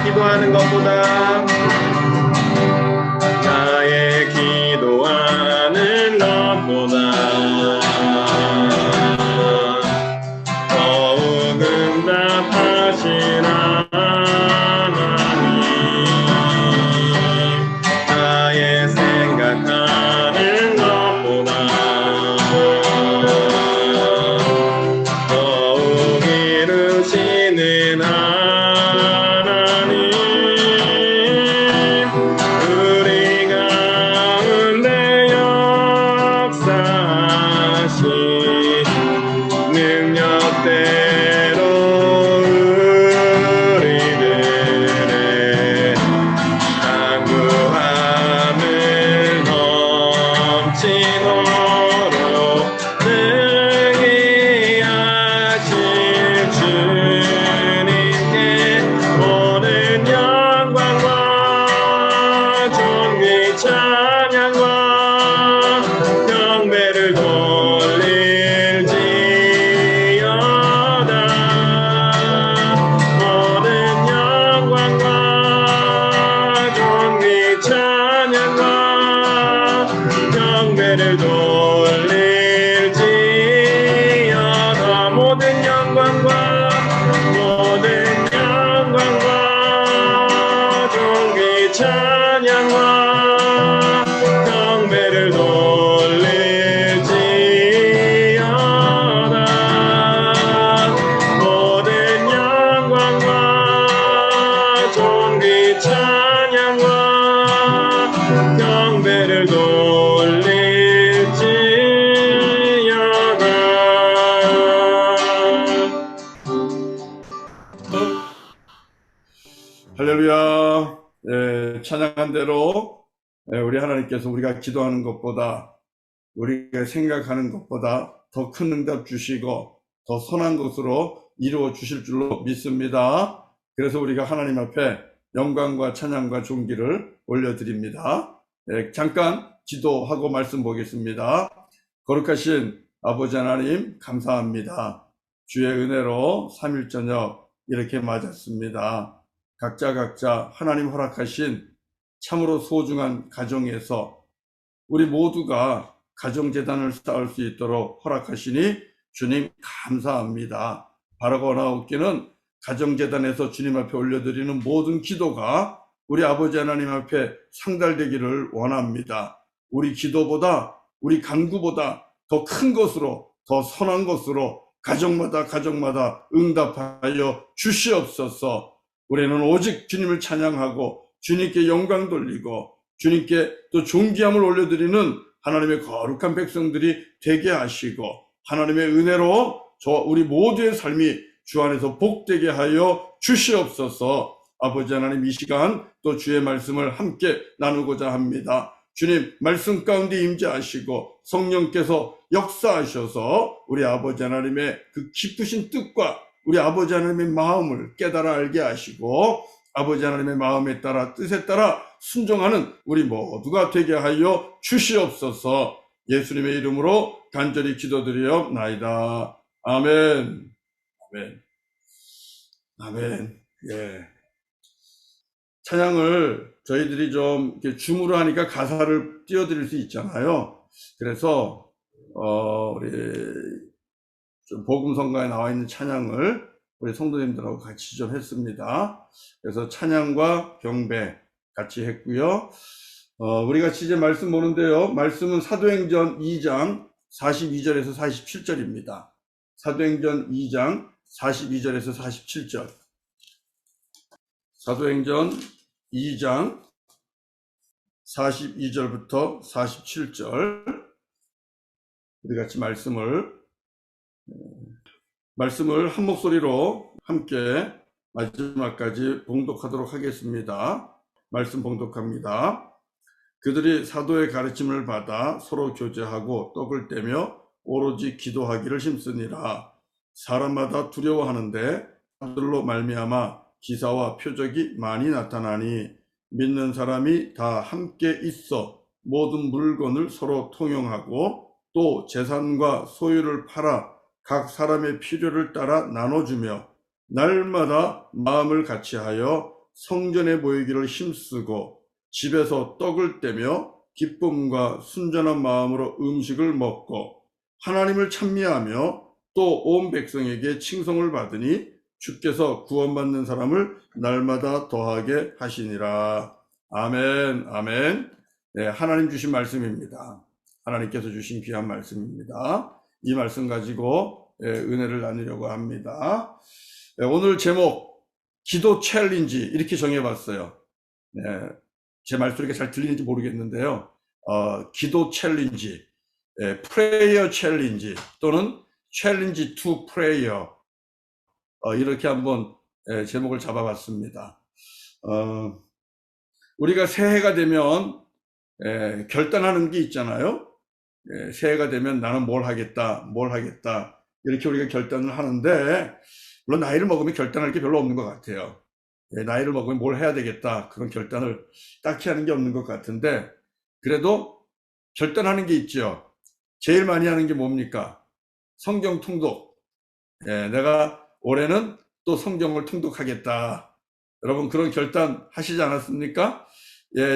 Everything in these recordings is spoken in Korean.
기도하는 것보다 나의 기도하는 것보다 더욱 응답하신 하나님 나의 생각하는 것보다 더욱 이루시는 하나님 우리 가운데 역사하신 능력대로 우리들의 간구함을 넘치도록 능히 하실 주님께 모든 영광과 존귀 찬양과 경배를 돌릴지어다 모든 영광과 존귀 찬양과 경배를 돌릴지어다 모든 영광과 존귀 찬양과 경배를 돌릴지어다 모든 영광과 존귀 찬양과 경배를 돌릴지어다. 할렐루야. 찬양한 대로 우리 하나님께서 우리가 기도하는 것보다 우리가 생각하는 것보다 더 큰 응답 주시고 더 선한 것으로 이루어 주실 줄로 믿습니다. 그래서 우리가 하나님 앞에 영광과 찬양과 존귀를 올려드립니다. 잠깐 기도하고 말씀 보겠습니다. 거룩하신 아버지 하나님 감사합니다. 주의 은혜로 3일 저녁 이렇게 맞았습니다. 각자 하나님 허락하신 참으로 소중한 가정에서 우리 모두가 가정재단을 쌓을 수 있도록 허락하시니 주님 감사합니다. 바라고 나옵기는 가정재단에서 주님 앞에 올려드리는 모든 기도가 우리 아버지 하나님 앞에 상달되기를 원합니다. 우리 기도보다 우리 간구보다 더 큰 것으로 더 선한 것으로 가정마다 응답하여 주시옵소서. 우리는 오직 주님을 찬양하고 주님께 영광 돌리고 주님께 또 존귀함을 올려드리는 하나님의 거룩한 백성들이 되게 하시고 하나님의 은혜로 우리 모두의 삶이 주 안에서 복되게 하여 주시옵소서. 아버지 하나님 이 시간 또 주의 말씀을 함께 나누고자 합니다. 주님 말씀 가운데 임재하시고 성령께서 역사하셔서 우리 아버지 하나님의 그 깊으신 뜻과 우리 아버지 하나님의 마음을 깨달아 알게 하시고 아버지 하나님의 마음에 따라 뜻에 따라 순종하는 우리 모두가 되게 하여 주시옵소서. 예수님의 이름으로 간절히 기도드리옵나이다. 아멘. 아멘. 아멘. 예. 찬양을 저희들이 좀 이렇게 줌으로 하니까 가사를 띄워드릴 수 있잖아요. 그래서 우리 좀 복음성가에 나와 있는 찬양을 우리 성도님들하고 같이 좀 했습니다. 그래서 찬양과 경배 같이 했고요. 우리 같이 이제 말씀 보는데요. 말씀은 사도행전 2장 42절에서 47절입니다. 사도행전 2장 42절에서 47절. 사도행전 2장 42절부터 47절. 우리 같이 말씀을 한 목소리로 함께 마지막까지 봉독하도록 하겠습니다. 말씀 봉독합니다. 그들이 사도의 가르침을 받아 서로 교제하고 떡을 떼며 오로지 기도하기를 힘쓰니라. 사람마다 두려워하는데 그들로 말미암아 기사와 표적이 많이 나타나니 믿는 사람이 다 함께 있어 모든 물건을 서로 통용하고 또 재산과 소유를 팔아 각 사람의 필요를 따라 나눠주며 날마다 마음을 같이하여 성전에 모이기를 힘쓰고 집에서 떡을 떼며 기쁨과 순전한 마음으로 음식을 먹고 하나님을 찬미하며 또 온 백성에게 칭송을 받으니 주께서 구원받는 사람을 날마다 더하게 하시니라. 아멘, 아멘. 네, 하나님 주신 말씀입니다. 하나님께서 주신 귀한 말씀입니다. 이 말씀 가지고 은혜를 나누려고 합니다. 오늘 제목 기도 챌린지 이렇게 정해봤어요. 네, 제 말소리가 잘 들리는지 모르겠는데요. 기도 챌린지, 프레이어 챌린지 또는 챌린지 투 프레이어 이렇게 한번 제목을 잡아봤습니다. 우리가 새해가 되면 결단하는 게 있잖아요. 새해가 되면 나는 뭘 하겠다 이렇게 우리가 결단을 하는데 물론 나이를 먹으면 결단할 게 별로 없는 것 같아요. 나이를 먹으면 뭘 해야 되겠다 그런 결단을 딱히 하는 게 없는 것 같은데 그래도 결단하는 게 있죠. 제일 많이 하는 게 뭡니까? 성경 통독. 내가 올해는 또 성경을 통독하겠다. 여러분 그런 결단 하시지 않았습니까?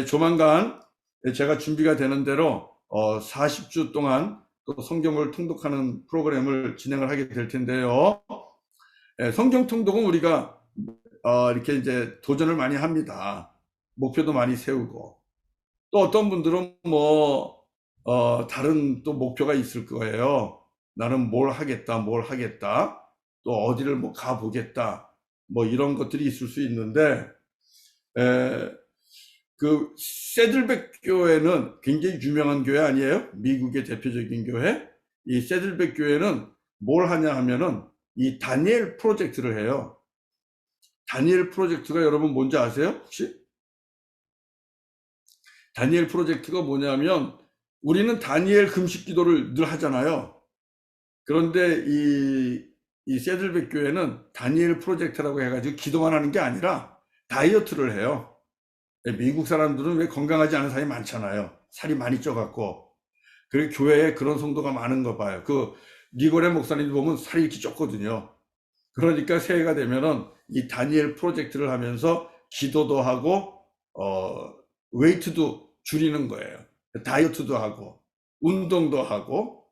조만간 제가 준비가 되는 대로 40주 동안 또 성경을 통독하는 프로그램을 진행을 하게 될 텐데요. 성경 통독은 우리가 이렇게 이제 도전을 많이 합니다. 목표도 많이 세우고 또 어떤 분들은 다른 또 목표가 있을 거예요. 나는 뭘 하겠다 또 어디를 가보겠다 이런 것들이 있을 수 있는데 그 세들백 교회는 굉장히 유명한 교회 아니에요? 미국의 대표적인 교회. 이 세들백 교회는 뭘 하냐 하면은 이 다니엘 프로젝트를 해요. 다니엘 프로젝트가 여러분 뭔지 아세요? 혹시? 다니엘 프로젝트가 뭐냐면 우리는 다니엘 금식 기도를 늘 하잖아요. 그런데 이 세들백 교회는 다니엘 프로젝트라고 해가지고 기도만 하는 게 아니라 다이어트를 해요. 미국 사람들은 왜 건강하지 않은 사람이 많잖아요. 살이 많이 쪄갖고. 그리고 교회에 그런 성도가 많은 거 봐요. 그 니고레 목사님 보면 살이 이렇게 쪘거든요. 그러니까 새해가 되면은 이 다니엘 프로젝트를 하면서 기도도 하고 웨이트도 줄이는 거예요. 다이어트도 하고 운동도 하고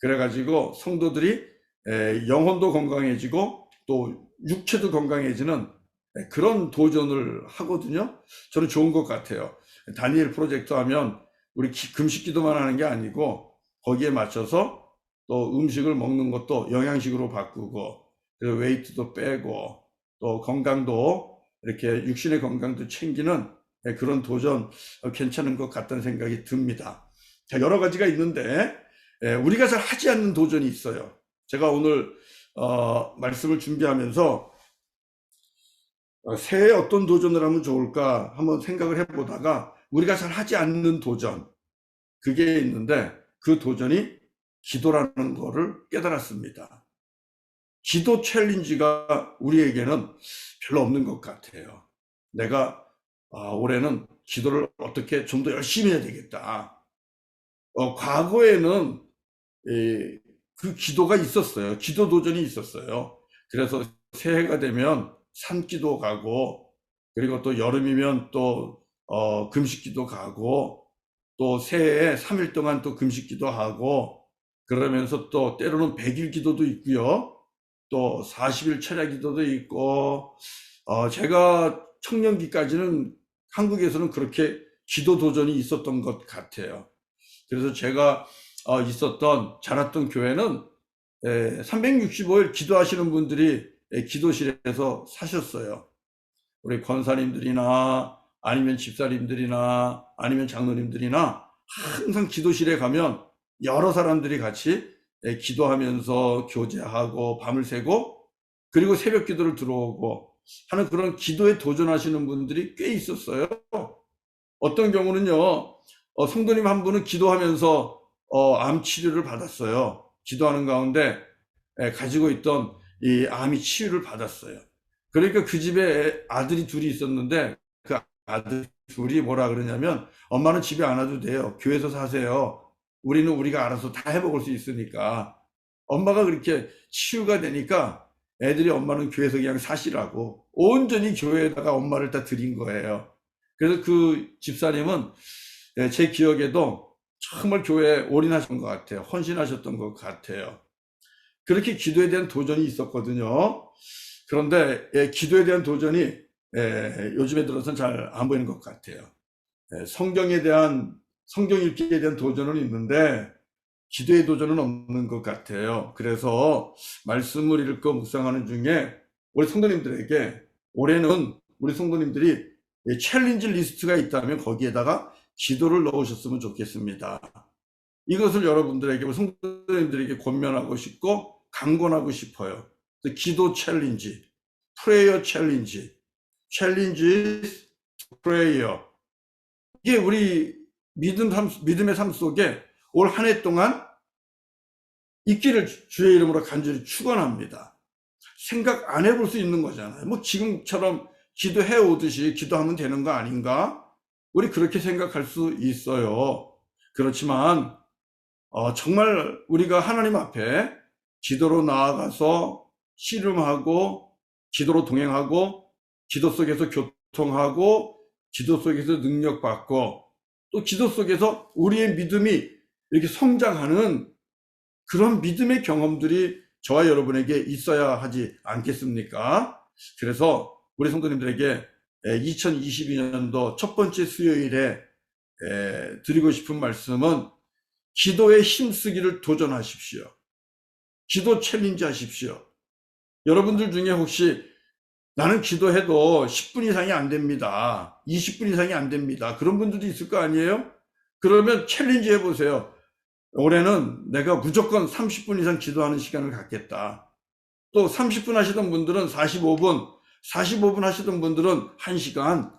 그래가지고 성도들이 영혼도 건강해지고 또 육체도 건강해지는 그런 도전을 하거든요. 저는 좋은 것 같아요. 다니엘 프로젝트 하면 우리 금식 기도만 하는 게 아니고 거기에 맞춰서 또 음식을 먹는 것도 영양식으로 바꾸고 그래서 웨이트도 빼고 또 건강도 이렇게 육신의 건강도 챙기는 그런 도전 괜찮은 것 같다는 생각이 듭니다. 자, 여러 가지가 있는데 우리가 잘 하지 않는 도전이 있어요. 제가 오늘 말씀을 준비하면서 새해에 어떤 도전을 하면 좋을까 한번 생각을 해보다가 우리가 잘 하지 않는 도전 그게 있는데 그 도전이 기도라는 거를 깨달았습니다. 기도 챌린지가 우리에게는 별로 없는 것 같아요. 내가 올해는 기도를 어떻게 좀 더 열심히 해야 되겠다. 과거에는 그 기도가 있었어요. 기도 도전이 있었어요. 그래서 새해가 되면 산기도 가고 그리고 또 여름이면 또 금식기도 가고 또 새해에 3일 동안 또 금식기도 하고 그러면서 또 때로는 100일 기도도 있고요. 또 40일 철야 기도도 있고 제가 청년기까지는 한국에서는 그렇게 기도 도전이 있었던 것 같아요. 그래서 제가 자랐던 교회는 365일 기도하시는 분들이 기도실에서 사셨어요. 우리 권사님들이나 아니면 집사님들이나 아니면 장로님들이나 항상 기도실에 가면 여러 사람들이 같이 기도하면서 교제하고 밤을 새고 그리고 새벽 기도를 들어오고 하는 그런 기도에 도전하시는 분들이 꽤 있었어요. 어떤 경우는요, 성도님 한 분은 기도하면서 암 치료를 받았어요. 기도하는 가운데 가지고 있던 이 암이 치유를 받았어요. 그러니까 그 집에 아들이 둘이 있었는데 그 아들 둘이 뭐라 그러냐면 엄마는 집에 안 와도 돼요. 교회에서 사세요. 우리는 우리가 알아서 다 해먹을 수 있으니까. 엄마가 그렇게 치유가 되니까 애들이 엄마는 교회에서 그냥 사시라고 온전히 교회에다가 엄마를 다 드린 거예요. 그래서 그 집사님은 제 기억에도 정말 교회에 올인하신 것 같아요. 헌신하셨던 것 같아요. 그렇게 기도에 대한 도전이 있었거든요. 그런데 기도에 대한 도전이 요즘에 들어서는 잘 안 보이는 것 같아요. 성경 읽기에 대한 도전은 있는데 기도의 도전은 없는 것 같아요. 그래서 말씀을 읽고 묵상하는 중에 우리 성도님들에게 올해는 우리 성도님들이 챌린지 리스트가 있다면 거기에다가 기도를 넣으셨으면 좋겠습니다. 이것을 여러분들에게, 우리 성도님들에게 권면하고 싶고 강권하고 싶어요. 기도 챌린지, 프레이어 챌린지, 챌린지 프레이어. 이게 우리 믿음의 삶 속에 올 한 해 동안 있기를 주의 이름으로 간절히 축원합니다. 생각 안 해볼 수 있는 거잖아요. 뭐 지금처럼 기도해 오듯이 기도하면 되는 거 아닌가? 우리 그렇게 생각할 수 있어요. 그렇지만 정말 우리가 하나님 앞에 기도로 나아가서 씨름하고 기도로 동행하고 기도 속에서 교통하고 기도 속에서 능력받고 또 기도 속에서 우리의 믿음이 이렇게 성장하는 그런 믿음의 경험들이 저와 여러분에게 있어야 하지 않겠습니까? 그래서 우리 성도님들에게 2022년도 첫 번째 수요일에 드리고 싶은 말씀은 기도에 힘쓰기를 도전하십시오. 기도 챌린지 하십시오. 여러분들 중에 혹시 나는 기도해도 10분 이상이 안 됩니다. 20분 이상이 안 됩니다. 그런 분들도 있을 거 아니에요? 그러면 챌린지 해보세요. 올해는 내가 무조건 30분 이상 기도하는 시간을 갖겠다. 또 30분 하시던 분들은 45분 하시던 분들은 1시간.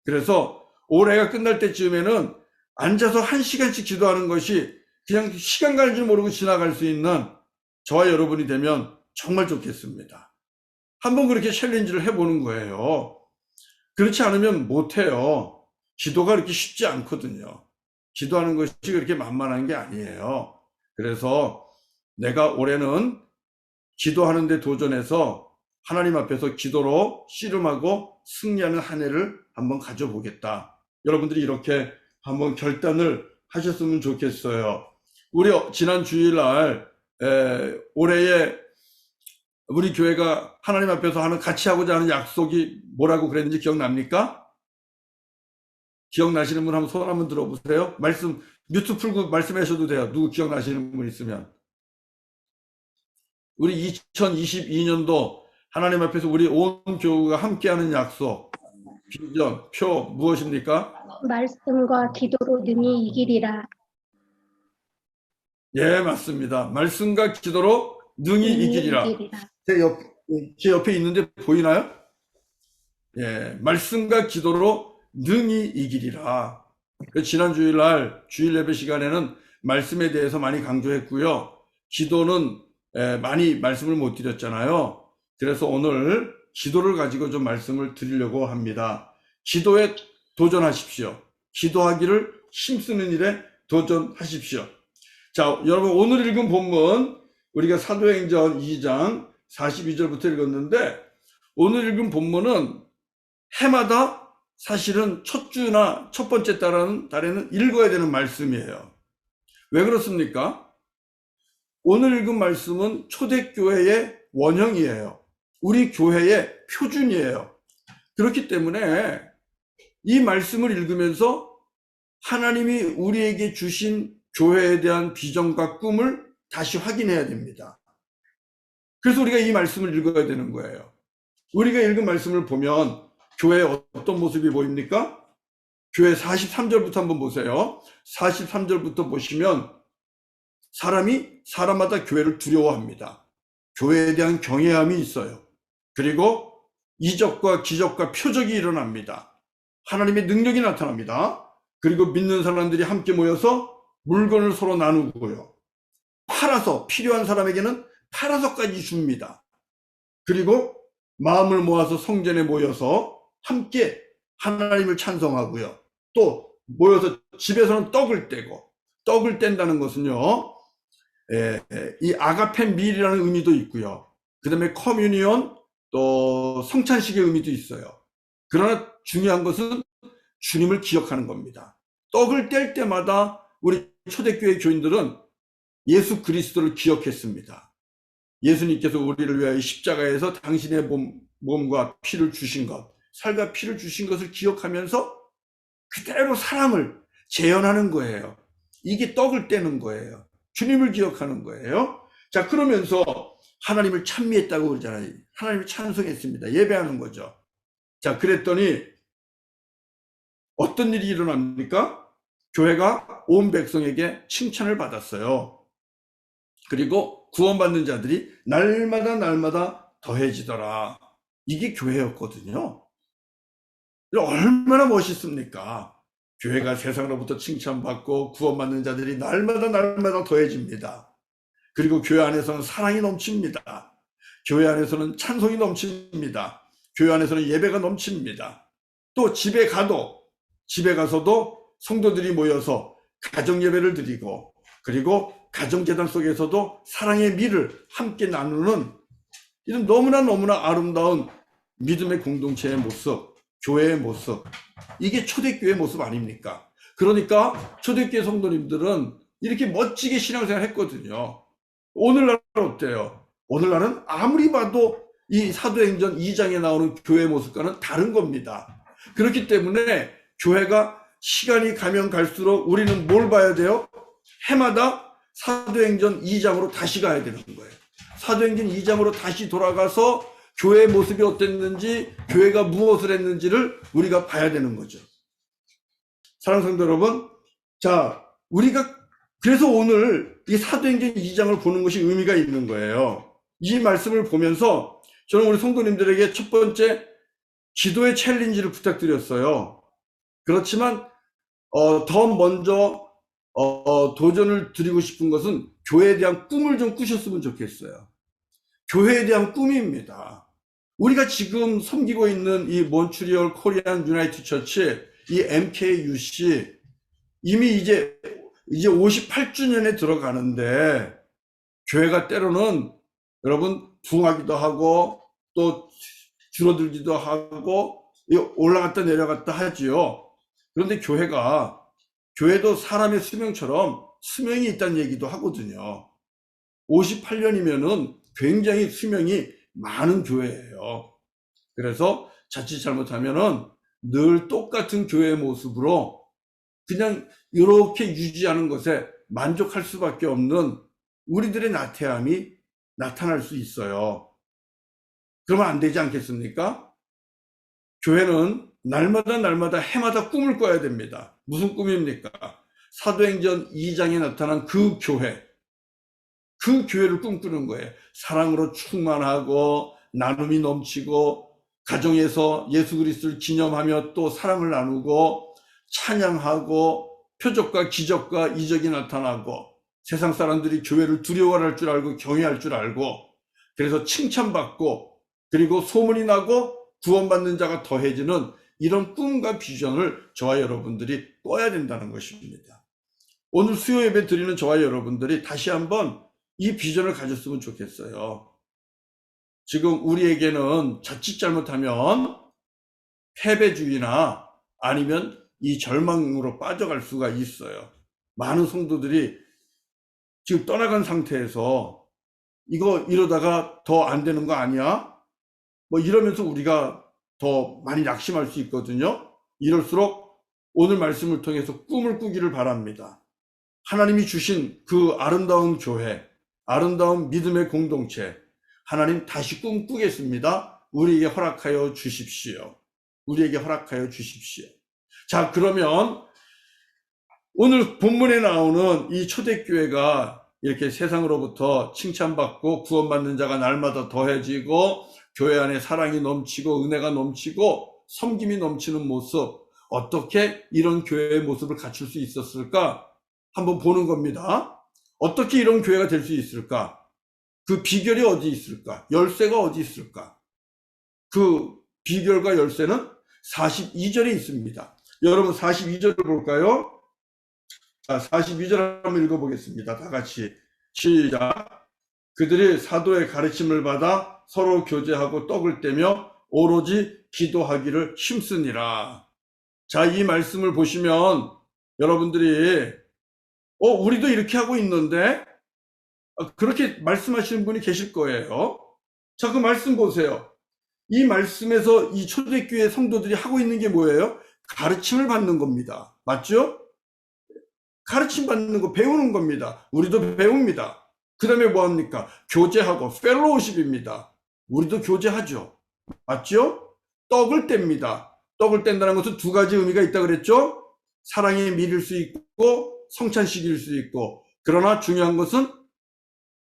그래서 올해가 끝날 때쯤에는 앉아서 1시간씩 기도하는 것이 그냥 시간 가는 줄 모르고 지나갈 수 있는 저와 여러분이 되면 정말 좋겠습니다. 한번 그렇게 챌린지를 해보는 거예요. 그렇지 않으면 못해요. 기도가 그렇게 쉽지 않거든요. 기도하는 것이 그렇게 만만한 게 아니에요. 그래서 내가 올해는 기도하는 데 도전해서 하나님 앞에서 기도로 씨름하고 승리하는 한 해를 한번 가져보겠다. 여러분들이 이렇게 한번 결단을 하셨으면 좋겠어요. 우리 지난 주일날 올해에 우리 교회가 하나님 앞에서 같이 하고자 하는 약속이 뭐라고 그랬는지 기억납니까? 기억나시는 분 한번 손 한번 들어보세요. 뮤트 풀고 말씀하셔도 돼요. 누구 기억나시는 분 있으면. 우리 2022년도 하나님 앞에서 우리 온 교우가 함께하는 약속, 비전, 표 무엇입니까? 말씀과 기도로 능히 이기리라. 예, 맞습니다. 말씀과 기도로 능히 이기리라. 제 옆에 있는데 보이나요? 예, 말씀과 기도로 능히 이기리라. 지난 주일날 주일 예배 시간에는 말씀에 대해서 많이 강조했고요. 기도는 많이 말씀을 못 드렸잖아요. 그래서 오늘 기도를 가지고 좀 말씀을 드리려고 합니다. 기도에 도전하십시오. 기도하기를 힘쓰는 일에 도전하십시오. 자, 여러분 오늘 읽은 본문 우리가 사도행전 2장 42절부터 읽었는데 오늘 읽은 본문은 해마다 사실은 첫 주나 첫 번째 달에는 읽어야 되는 말씀이에요. 왜 그렇습니까? 오늘 읽은 말씀은 초대교회의 원형이에요. 우리 교회의 표준이에요. 그렇기 때문에 이 말씀을 읽으면서 하나님이 우리에게 주신 교회에 대한 비전과 꿈을 다시 확인해야 됩니다. 그래서 우리가 이 말씀을 읽어야 되는 거예요. 우리가 읽은 말씀을 보면 교회의 어떤 모습이 보입니까? 교회 43절부터 한번 보세요. 43절부터 보시면 사람이 사람마다 교회를 두려워합니다. 교회에 대한 경외함이 있어요. 그리고 이적과 기적과 표적이 일어납니다. 하나님의 능력이 나타납니다. 그리고 믿는 사람들이 함께 모여서 물건을 서로 나누고요. 팔아서 필요한 사람에게는 팔아서까지 줍니다. 그리고 마음을 모아서 성전에 모여서 함께 하나님을 찬송하고요. 또 모여서 집에서는 떡을 떼고, 떡을 뗀다는 것은요, 이 아가페 밀이라는 의미도 있고요. 그 다음에 커뮤니온, 또 성찬식의 의미도 있어요. 그러나 중요한 것은 주님을 기억하는 겁니다. 떡을 뗄 때마다 우리 초대교회 교인들은 예수 그리스도를 기억했습니다. 예수님께서 우리를 위하여 십자가에서 당신의 몸과 피를 주신 것, 살과 피를 주신 것을 기억하면서 그대로 사랑을 재현하는 거예요. 이게 떡을 떼는 거예요. 주님을 기억하는 거예요. 자, 그러면서 하나님을 찬미했다고 그러잖아요. 하나님을 찬송했습니다. 예배하는 거죠. 자, 그랬더니 어떤 일이 일어납니까? 교회가 온 백성에게 칭찬을 받았어요. 그리고 구원받는 자들이 날마다 더해지더라. 이게 교회였거든요. 얼마나 멋있습니까? 교회가 세상으로부터 칭찬받고 구원받는 자들이 날마다 더해집니다. 그리고 교회 안에서는 사랑이 넘칩니다. 교회 안에서는 찬송이 넘칩니다. 교회 안에서는 예배가 넘칩니다. 또 집에 가서도 성도들이 모여서 가정 예배를 드리고, 그리고 가정 재단 속에서도 사랑의 미를 함께 나누는 이런 너무나 아름다운 믿음의 공동체의 모습, 교회의 모습, 이게 초대교회의 모습 아닙니까? 그러니까 초대교회 성도님들은 이렇게 멋지게 신앙생활 했거든요. 오늘날은 어때요? 오늘날은 아무리 봐도 이 사도행전 2장에 나오는 교회의 모습과는 다른 겁니다. 그렇기 때문에 교회가 시간이 가면 갈수록 우리는 뭘 봐야 돼요? 해마다 사도행전 2장으로 다시 가야 되는 거예요. 사도행전 2장으로 다시 돌아가서 교회의 모습이 어땠는지, 교회가 무엇을 했는지를 우리가 봐야 되는 거죠. 사랑하는 성도 여러분, 자, 우리가 그래서 오늘 이 사도행전 2장을 보는 것이 의미가 있는 거예요. 이 말씀을 보면서 저는 우리 성도님들에게 첫 번째 기도의 챌린지를 부탁드렸어요. 그렇지만 더 먼저 도전을 드리고 싶은 것은 교회에 대한 꿈을 좀 꾸셨으면 좋겠어요. 교회에 대한 꿈입니다. 우리가 지금 섬기고 있는 이 몬트리올 코리안 유나이티드 처치, 이 MKUC, 이미 이제 58주년에 들어가는데, 교회가 때로는 여러분 부흥하기도 하고 또 줄어들기도 하고 올라갔다 내려갔다 하지요. 그런데 교회도 사람의 수명처럼 수명이 있다는 얘기도 하거든요. 58년이면은 굉장히 수명이 많은 교회예요. 그래서 자칫 잘못하면은 늘 똑같은 교회의 모습으로 그냥 이렇게 유지하는 것에 만족할 수밖에 없는 우리들의 나태함이 나타날 수 있어요. 그러면 안 되지 않겠습니까? 교회는 날마다 해마다 꿈을 꿔야 됩니다. 무슨 꿈입니까? 사도행전 2장에 나타난 그 교회를 꿈꾸는 거예요. 사랑으로 충만하고 나눔이 넘치고 가정에서 예수 그리스도를 기념하며 또 사랑을 나누고 찬양하고 표적과 기적과 이적이 나타나고 세상 사람들이 교회를 두려워할 줄 알고 경외할 줄 알고 그래서 칭찬받고 그리고 소문이 나고 구원받는 자가 더해지는 이런 꿈과 비전을 저와 여러분들이 꿔야 된다는 것입니다. 오늘 수요 예배 드리는 저와 여러분들이 다시 한번 이 비전을 가졌으면 좋겠어요. 지금 우리에게는 자칫 잘못하면 패배주의나 아니면 이 절망으로 빠져갈 수가 있어요. 많은 성도들이 지금 떠나간 상태에서 이거 이러다가 더 안 되는 거 아니야? 뭐 이러면서 우리가 더 많이 낙심할 수 있거든요. 이럴수록 오늘 말씀을 통해서 꿈을 꾸기를 바랍니다. 하나님이 주신 그 아름다운 교회, 아름다운 믿음의 공동체, 하나님 다시 꿈꾸겠습니다. 우리에게 허락하여 주십시오. 우리에게 허락하여 주십시오. 자, 그러면 오늘 본문에 나오는 이 초대교회가 이렇게 세상으로부터 칭찬받고 구원받는 자가 날마다 더해지고 교회 안에 사랑이 넘치고 은혜가 넘치고 섬김이 넘치는 모습, 어떻게 이런 교회의 모습을 갖출 수 있었을까? 한번 보는 겁니다. 어떻게 이런 교회가 될 수 있을까? 그 비결이 어디 있을까? 열쇠가 어디 있을까? 그 비결과 열쇠는 42절에 있습니다. 여러분 42절을 볼까요? 자, 42절 한번 읽어보겠습니다. 다 같이 시작. 그들이 사도의 가르침을 받아 서로 교제하고 떡을 떼며 오로지 기도하기를 힘쓰니라. 자, 이 말씀을 보시면 여러분들이 우리도 이렇게 하고 있는데 그렇게 말씀하시는 분이 계실 거예요. 자, 그 말씀 보세요. 이 말씀에서 이 초대교회 성도들이 하고 있는 게 뭐예요? 가르침을 받는 겁니다. 맞죠? 가르침 받는 거, 배우는 겁니다. 우리도 배웁니다. 그 다음에 뭐합니까? 교제하고 펠로우십입니다. 우리도 교제하죠. 맞죠? 떡을 뗍니다. 떡을 뗀다는 것은 두 가지 의미가 있다 그랬죠? 사랑의 밀일 수 있고 성찬식일 수 있고, 그러나 중요한 것은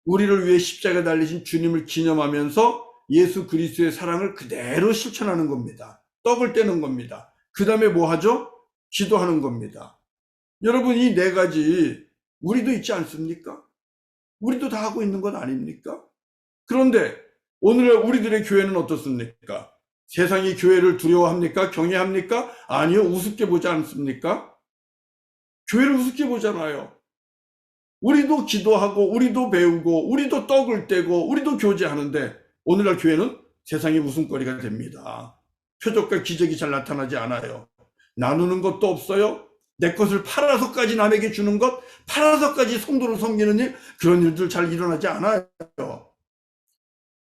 우리를 위해 십자가에 달리신 주님을 기념하면서 예수 그리스도의 사랑을 그대로 실천하는 겁니다. 떡을 떼는 겁니다. 그 다음에 뭐 하죠? 기도하는 겁니다. 여러분, 이 네 가지 우리도 있지 않습니까? 우리도 다 하고 있는 것 아닙니까? 그런데 오늘 우리들의 교회는 어떻습니까? 세상이 교회를 두려워합니까? 경외합니까? 아니요, 우습게 보지 않습니까? 교회를 우습게 보잖아요. 우리도 기도하고 우리도 배우고 우리도 떡을 떼고 우리도 교제하는데 오늘날 교회는 세상의 웃음거리가 됩니다. 표적과 기적이 잘 나타나지 않아요. 나누는 것도 없어요. 내 것을 팔아서까지 남에게 주는 것, 팔아서까지 성도를 섬기는 일, 그런 일들 잘 일어나지 않아요.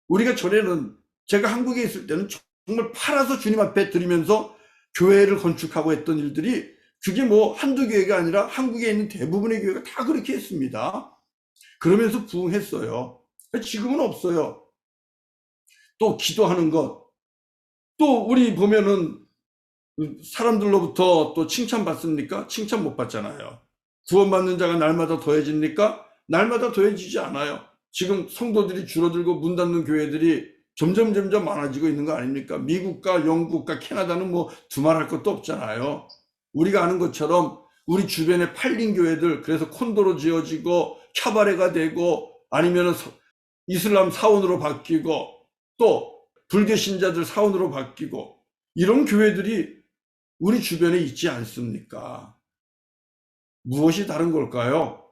우리가 전에는, 제가 한국에 있을 때는 정말 팔아서 주님 앞에 드리면서 교회를 건축하고 했던 일들이, 그게 뭐 한두 교회가 아니라 한국에 있는 대부분의 교회가 다 그렇게 했습니다. 그러면서 부흥했어요. 지금은 없어요. 또 기도하는 것, 또 우리 보면은 사람들로부터 또 칭찬받습니까? 칭찬 못 받잖아요. 구원받는 자가 날마다 더해집니까? 날마다 더해지지 않아요. 지금 성도들이 줄어들고 문 닫는 교회들이 점점 많아지고 있는 거 아닙니까? 미국과 영국과 캐나다는 뭐 두말할 것도 없잖아요. 우리가 아는 것처럼 우리 주변에 팔린 교회들, 그래서 콘도로 지어지고 캬바레가 되고 아니면 이슬람 사원으로 바뀌고 또 불교 신자들 사원으로 바뀌고, 이런 교회들이 우리 주변에 있지 않습니까? 무엇이 다른 걸까요?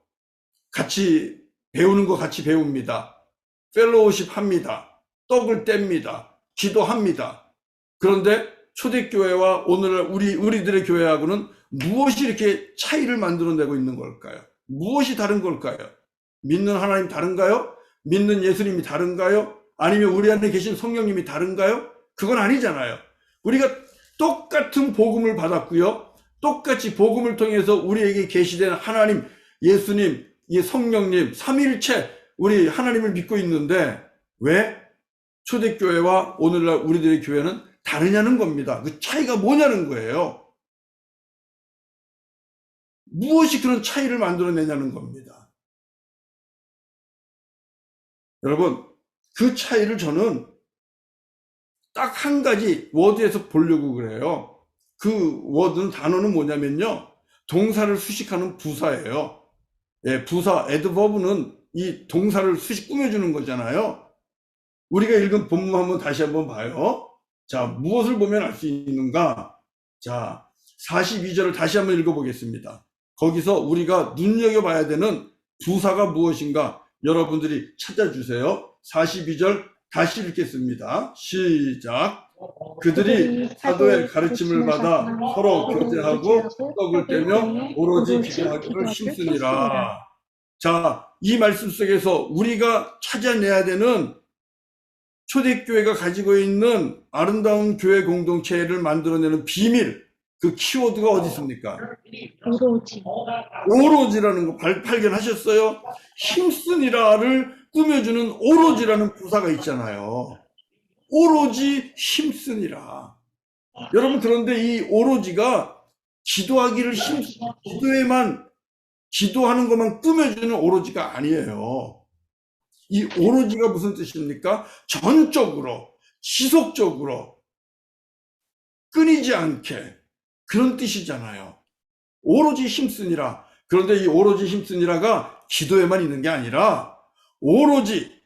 같이 배우는 거 같이 배웁니다. 펠로우십 합니다. 떡을 뗍니다. 기도합니다. 그런데 초대교회와 오늘날 우리들의 교회하고는 무엇이 이렇게 차이를 만들어내고 있는 걸까요? 무엇이 다른 걸까요? 믿는 하나님 다른가요? 믿는 예수님이 다른가요? 아니면 우리 안에 계신 성령님이 다른가요? 그건 아니잖아요. 우리가 똑같은 복음을 받았고요. 똑같이 복음을 통해서 우리에게 계시된 하나님, 예수님, 이 성령님, 삼위일체 우리 하나님을 믿고 있는데 왜 초대교회와 오늘날 우리들의 교회는 다르냐는 겁니다. 그 차이가 뭐냐는 거예요. 무엇이 그런 차이를 만들어내냐는 겁니다. 여러분, 그 차이를 저는 딱 한 가지 워드에서 보려고 그래요. 그 워드는, 단어는 뭐냐면요, 동사를 수식하는 부사예요. 예, 부사, adverb는 이 동사를 수식 꾸며주는 거잖아요. 우리가 읽은 본문 한번 다시 한번 봐요. 자, 무엇을 보면 알 수 있는가? 자, 42절을 다시 한번 읽어보겠습니다. 거기서 우리가 눈여겨봐야 되는 부사가 무엇인가 여러분들이 찾아주세요. 42절 다시 읽겠습니다. 시작. 그들이 사도의 가르침을 받아 서로 교제하고 떡을 떼며 오로지 기도하기를 힘쓰니라. 자, 이 말씀 속에서 우리가 찾아내야 되는 초대교회가 가지고 있는 아름다운 교회 공동체를 만들어내는 비밀, 그 키워드가 어디 있습니까? 오로지. 오로지라는 거 발견하셨어요? 힘쓰니라를 꾸며주는 오로지라는 부사가 있잖아요. 오로지 힘쓰니라. 여러분, 그런데 이 오로지가 기도에만, 기도하는 것만 꾸며주는 오로지가 아니에요. 이 오로지가 무슨 뜻입니까? 전적으로, 지속적으로, 끊이지 않게, 그런 뜻이잖아요. 오로지 힘쓰니라. 그런데 이 오로지 힘쓰니라가 기도에만 있는 게 아니라 오로지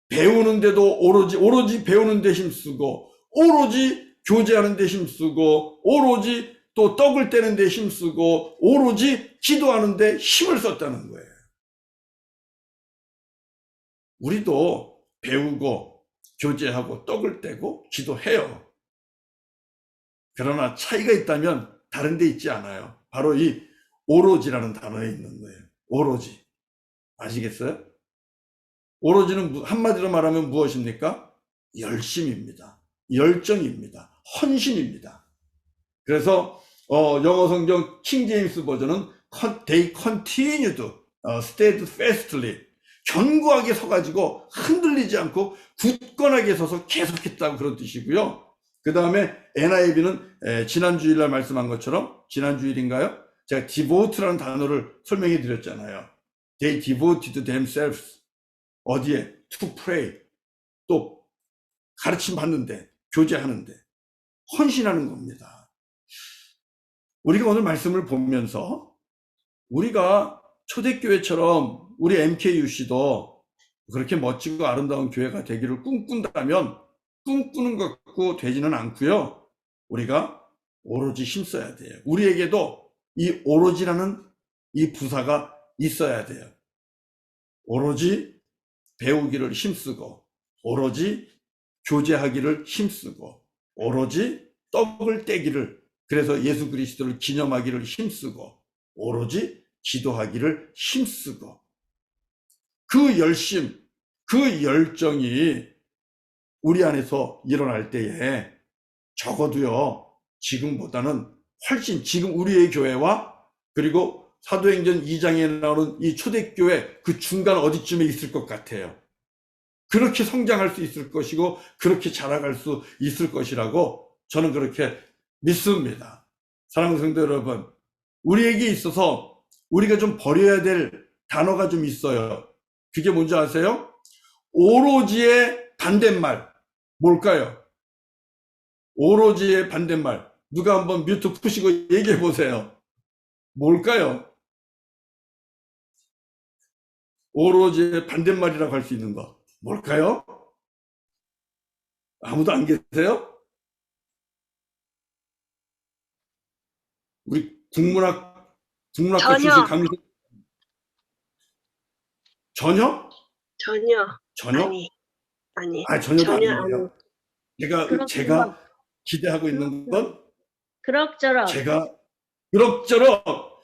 배우는데도 오로지 배우는 데 힘쓰고, 오로지 교제하는 데 힘쓰고, 오로지 또 떡을 떼는 데 힘쓰고, 오로지 기도하는 데 힘을 썼다는 거예요. 우리도 배우고 교제하고 떡을 떼고 기도해요. 그러나 차이가 있다면 다른 데 있지 않아요. 바로 이 오로지라는 단어에 있는 거예요. 오로지. 아시겠어요? 오로지는 한마디로 말하면 무엇입니까? 열심입니다. 열정입니다. 헌신입니다. 그래서 영어 성경 킹 제임스 버전은 they continued steadfastly, 견고하게 서가지고 흔들리지 않고 굳건하게 서서 계속했다고 그런 뜻이고요. 그 다음에 NIV는 지난 주일날 말씀한 것처럼, 지난 주일인가요? 제가 devote라는 단어를 설명해 드렸잖아요. They devoted themselves. 어디에? To pray. 또 가르침 받는데, 교제하는데, 헌신하는 겁니다. 우리가 오늘 말씀을 보면서 우리가 초대교회처럼 우리 MKUC도 그렇게 멋지고 아름다운 교회가 되기를 꿈꾼다면 꿈꾸는 것 같고 되지는 않고요. 우리가 오로지 힘써야 돼요. 우리에게도 이 오로지라는 이 부사가 있어야 돼요. 오로지 배우기를 힘쓰고, 오로지 교제하기를 힘쓰고, 오로지 떡을 떼기를, 그래서 예수 그리스도를 기념하기를 힘쓰고, 오로지 기도하기를 힘쓰고, 그 열심, 그 열정이 우리 안에서 일어날 때에 적어도요, 지금보다는 훨씬, 지금 우리의 교회와 그리고 사도행전 2장에 나오는 이 초대교회 그 중간 어디쯤에 있을 것 같아요. 그렇게 성장할 수 있을 것이고 그렇게 자라갈 수 있을 것이라고 저는 그렇게 믿습니다. 사랑하는 성도 여러분, 우리에게 있어서 우리가 좀 버려야 될 단어가 좀 있어요. 그게 뭔지 아세요? 오로지의 반대말. 뭘까요? 오로지의 반대말. 누가 한번 뮤트 푸시고 얘기해 보세요. 뭘까요? 오로지의 반대말이라고 할 수 있는 거. 뭘까요? 아무도 안 계세요? 우리 국문학과 출신 전혀. 강민 전혀? 전혀. 전혀? 아니. 전혀도 전혀 아니에요. 그렇구나. 제가 기대하고 있는 건 그럭저럭. 제가 그럭저럭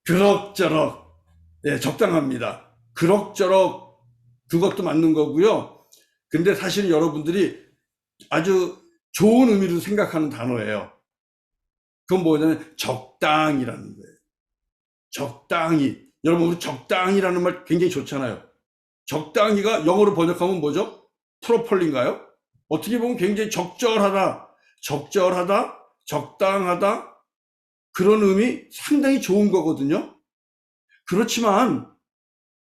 그럭저럭, 네, 적당합니다. 그럭저럭, 그것도 맞는 거고요. 근데 사실 여러분들이 아주 좋은 의미로 생각하는 단어예요. 그건 뭐냐면 적당이라는 거예요. 적당히. 여러분, 우리 적당히라는 말 굉장히 좋잖아요. 적당히가 영어로 번역하면 뭐죠? 프로펄인가요? 어떻게 보면 굉장히 적절하다, 적당하다, 그런 의미 상당히 좋은 거거든요. 그렇지만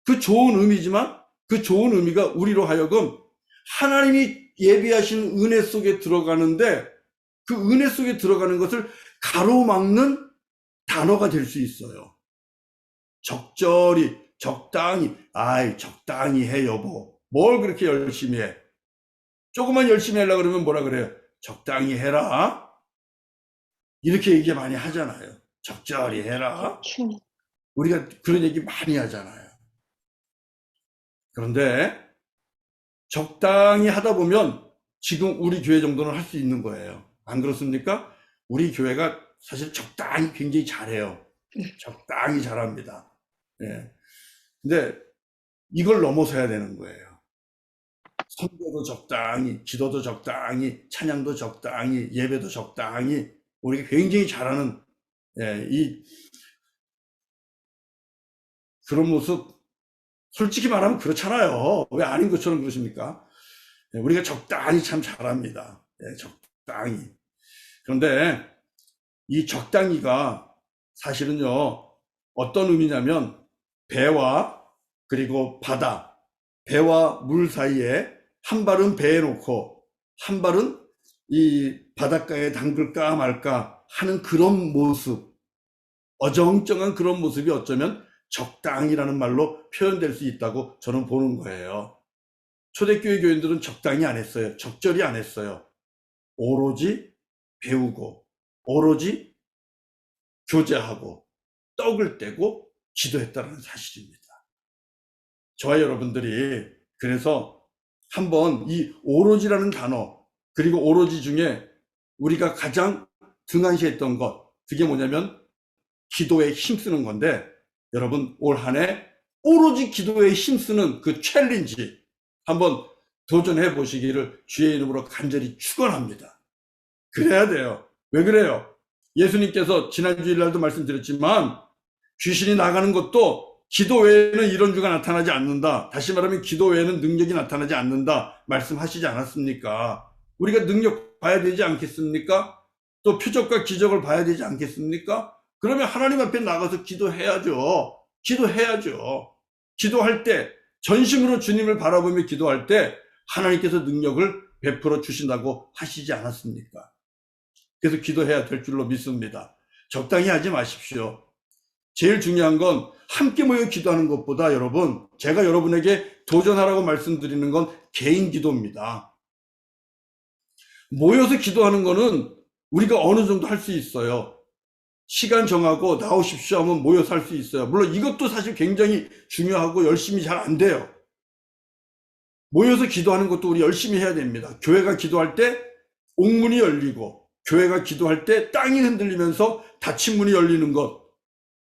그 좋은 의미지만 그 좋은 의미가 우리로 하여금 하나님이 예비하신 은혜 속에 들어가는데 그 은혜 속에 들어가는 것을 가로막는 단어가 될 수 있어요. 적절히, 적당히, 적당히 해 여보. 뭘 그렇게 열심히 해? 조금만 열심히 하려고 그러면 뭐라 그래요? 적당히 해라. 이렇게 얘기 많이 하잖아요. 적절히 해라. 우리가 그런 얘기 많이 하잖아요. 그런데 적당히 하다 보면 지금 우리 교회 정도는 할 수 있는 거예요. 안 그렇습니까? 우리 교회가 사실 적당히 굉장히 잘해요. 적당히 잘합니다. 예. 근데 이걸 넘어서야 되는 거예요. 선교도 적당히, 기도도 적당히, 찬양도 적당히, 예배도 적당히, 우리가 굉장히 잘하는, 그런 모습, 솔직히 말하면 그렇잖아요. 왜 아닌 것처럼 그러십니까? 우리가 적당히 참 잘합니다. 적당히. 그런데 이 적당히가 사실은요, 어떤 의미냐면 배와 그리고 바다, 배와 물 사이에 한 발은 배에 놓고 한 발은 이 바닷가에 담글까 말까 하는 그런 모습, 어정쩡한 그런 모습이 어쩌면 적당이라는 말로 표현될 수 있다고 저는 보는 거예요. 초대교회 교인들은 적당히 안 했어요. 적절히 안 했어요. 오로지 배우고, 오로지 교제하고, 떡을 떼고 기도했다는 사실입니다. 저와 여러분들이 그래서 한번 이 오로지라는 단어, 그리고 오로지 중에 우리가 가장 등한시했던 것, 그게 뭐냐면 기도에 힘쓰는 건데, 여러분 올 한 해 오로지 기도에 힘쓰는 그 챌린지 한번 도전해 보시기를 주의 이름으로 간절히 축원합니다. 그래야 돼요. 왜 그래요? 예수님께서 지난 주일날도 말씀드렸지만 귀신이 나가는 것도 기도 외에는 이런 주가 나타나지 않는다. 다시 말하면 기도 외에는 능력이 나타나지 않는다 말씀하시지 않았습니까? 우리가 능력 봐야 되지 않겠습니까? 또 표적과 기적을 봐야 되지 않겠습니까? 그러면 하나님 앞에 나가서 기도해야죠. 기도해야죠. 기도할 때, 전심으로 주님을 바라보며 기도할 때 하나님께서 능력을 베풀어 주신다고 하시지 않았습니까? 그래서 기도해야 될 줄로 믿습니다. 적당히 하지 마십시오. 제일 중요한 건 함께 모여 기도하는 것보다 여러분, 제가 여러분에게 도전하라고 말씀드리는 건 개인 기도입니다. 모여서 기도하는 거는 우리가 어느 정도 할 수 있어요. 시간 정하고 나오십시오 하면 모여서 할 수 있어요. 물론 이것도 사실 굉장히 중요하고 열심히 잘 안 돼요. 모여서 기도하는 것도 우리 열심히 해야 됩니다. 교회가 기도할 때 옥문이 열리고, 교회가 기도할 때 땅이 흔들리면서 닫힌 문이 열리는 것,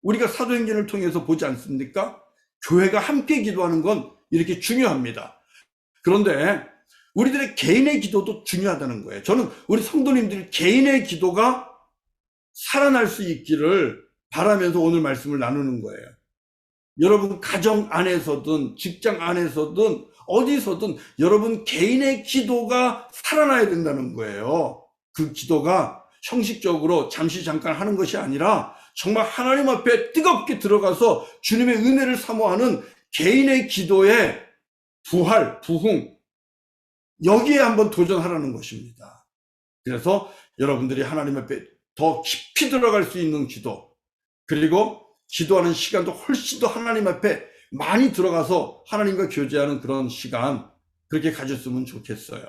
우리가 사도행전을 통해서 보지 않습니까? 교회가 함께 기도하는 건 이렇게 중요합니다. 그런데 우리들의 개인의 기도도 중요하다는 거예요. 저는 우리 성도님들 개인의 기도가 살아날 수 있기를 바라면서 오늘 말씀을 나누는 거예요. 여러분 가정 안에서든 직장 안에서든 어디서든 여러분 개인의 기도가 살아나야 된다는 거예요. 그 기도가 형식적으로 잠시 잠깐 하는 것이 아니라 정말 하나님 앞에 뜨겁게 들어가서 주님의 은혜를 사모하는 개인의 기도의 부활, 부흥, 여기에 한번 도전하라는 것입니다. 그래서 여러분들이 하나님 앞에 더 깊이 들어갈 수 있는 기도, 그리고 기도하는 시간도 훨씬 더 하나님 앞에 많이 들어가서 하나님과 교제하는 그런 시간, 그렇게 가졌으면 좋겠어요.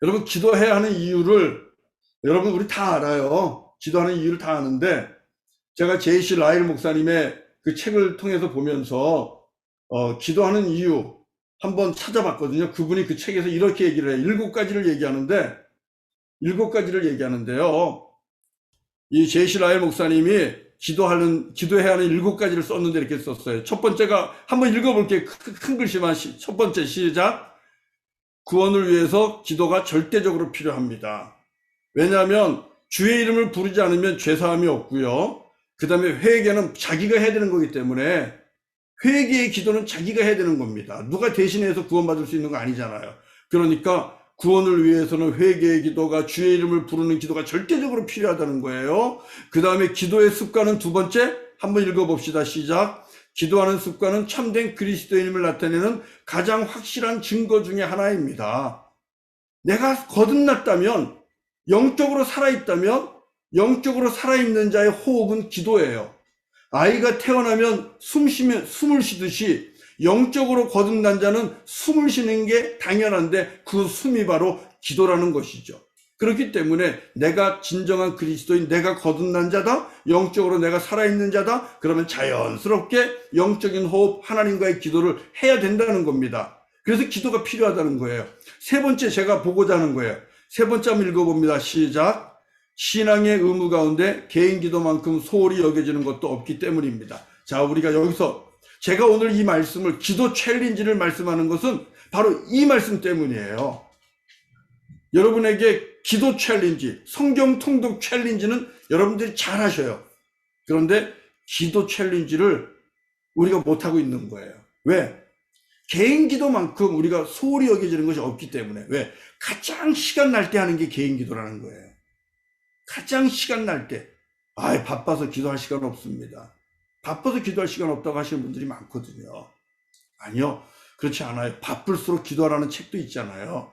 여러분 기도해야 하는 이유를 여러분 우리 다 알아요. 기도하는 이유를 다 아는데, 제가 제이씨 라일 목사님의 그 책을 통해서 보면서 기도하는 이유 한번 찾아봤거든요. 그분이 그 책에서 이렇게 얘기를 해요. 7가지를 얘기하는데요. 이 제이씨 라일 목사님이 기도해야 하는 7가지를 썼는데 이렇게 썼어요. 첫 번째가 한번 읽어볼게요. 큰 글씨만. 첫 번째 시작. 구원을 위해서 기도가 절대적으로 필요합니다. 왜냐하면 주의 이름을 부르지 않으면 죄사함이 없고요. 그 다음에 회개는 자기가 해야 되는 거기 때문에 회개의 기도는 자기가 해야 되는 겁니다. 누가 대신해서 구원받을 수 있는 거 아니잖아요. 그러니까 구원을 위해서는 회개의 기도가, 주의 이름을 부르는 기도가 절대적으로 필요하다는 거예요. 그 다음에 기도의 습관은 두 번째, 한번 읽어봅시다. 시작. 기도하는 습관은 참된 그리스도인임을 나타내는 가장 확실한 증거 중에 하나입니다. 내가 거듭났다면, 영적으로 살아있다면, 영적으로 살아있는 자의 호흡은 기도예요. 아이가 태어나면 숨을 쉬듯이 영적으로 거듭난 자는 숨을 쉬는 게 당연한데 그 숨이 바로 기도라는 것이죠. 그렇기 때문에 내가 진정한 그리스도인, 내가 거듭난 자다, 영적으로 내가 살아있는 자다, 그러면 자연스럽게 영적인 호흡, 하나님과의 기도를 해야 된다는 겁니다. 그래서 기도가 필요하다는 거예요. 세 번째 제가 보고자 하는 거예요. 세 번째 한번 읽어봅니다. 시작. 신앙의 의무 가운데 개인 기도만큼 소홀히 여겨지는 것도 없기 때문입니다. 자, 우리가 여기서 제가 오늘 이 말씀을, 기도 챌린지를 말씀하는 것은 바로 이 말씀 때문이에요. 여러분에게 기도 챌린지, 성경 통독 챌린지는 여러분들이 잘 하셔요. 그런데 기도 챌린지를 우리가 못하고 있는 거예요. 왜? 개인 기도만큼 우리가 소홀히 여겨지는 것이 없기 때문에. 왜? 가장 시간 날 때 하는 게 개인 기도라는 거예요. 가장 시간 날 때. 바빠서 기도할 시간 없습니다. 바빠서 기도할 시간 없다고 하시는 분들이 많거든요. 아니요, 그렇지 않아요. 바쁠수록 기도하라는 책도 있잖아요.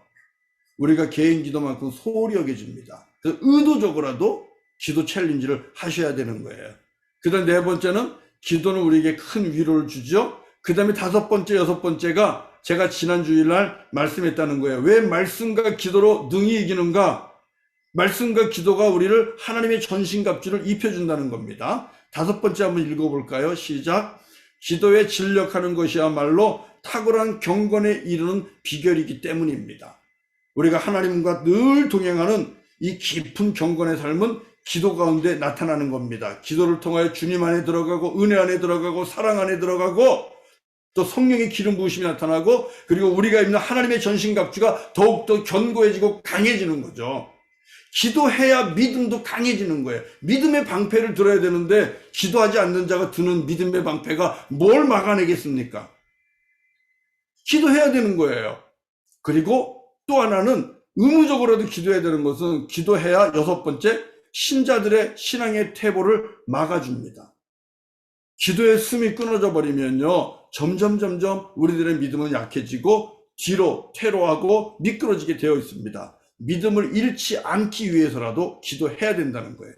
우리가 개인 기도만큼 소홀히 여겨집니다. 그래서 의도적으로라도 기도 챌린지를 하셔야 되는 거예요. 그 다음 네 번째는 기도는 우리에게 큰 위로를 주죠. 그 다음에 다섯 번째, 여섯 번째가 제가 지난 주일날 말씀했다는 거예요. 왜 말씀과 기도로 능히 이기는가? 말씀과 기도가 우리를 하나님의 전신갑주를 입혀준다는 겁니다. 다섯 번째 한번 읽어볼까요? 시작. 기도에 진력하는 것이야말로 탁월한 경건에 이르는 비결이기 때문입니다. 우리가 하나님과 늘 동행하는 이 깊은 경건의 삶은 기도 가운데 나타나는 겁니다. 기도를 통하여 주님 안에 들어가고 은혜 안에 들어가고 사랑 안에 들어가고 또 성령의 기름 부으심이 나타나고 그리고 우리가 입는 하나님의 전신갑주가 더욱더 견고해지고 강해지는 거죠. 기도해야 믿음도 강해지는 거예요. 믿음의 방패를 들어야 되는데 기도하지 않는 자가 드는 믿음의 방패가 뭘 막아내겠습니까? 기도해야 되는 거예요. 그리고 또 하나는 의무적으로도 기도해야 되는 것은 기도해야 여섯 번째 신자들의 신앙의 퇴보를 막아줍니다. 기도의 숨이 끊어져 버리면요 점점 우리들의 믿음은 약해지고 뒤로 퇴로하고 미끄러지게 되어 있습니다. 믿음을 잃지 않기 위해서라도 기도해야 된다는 거예요.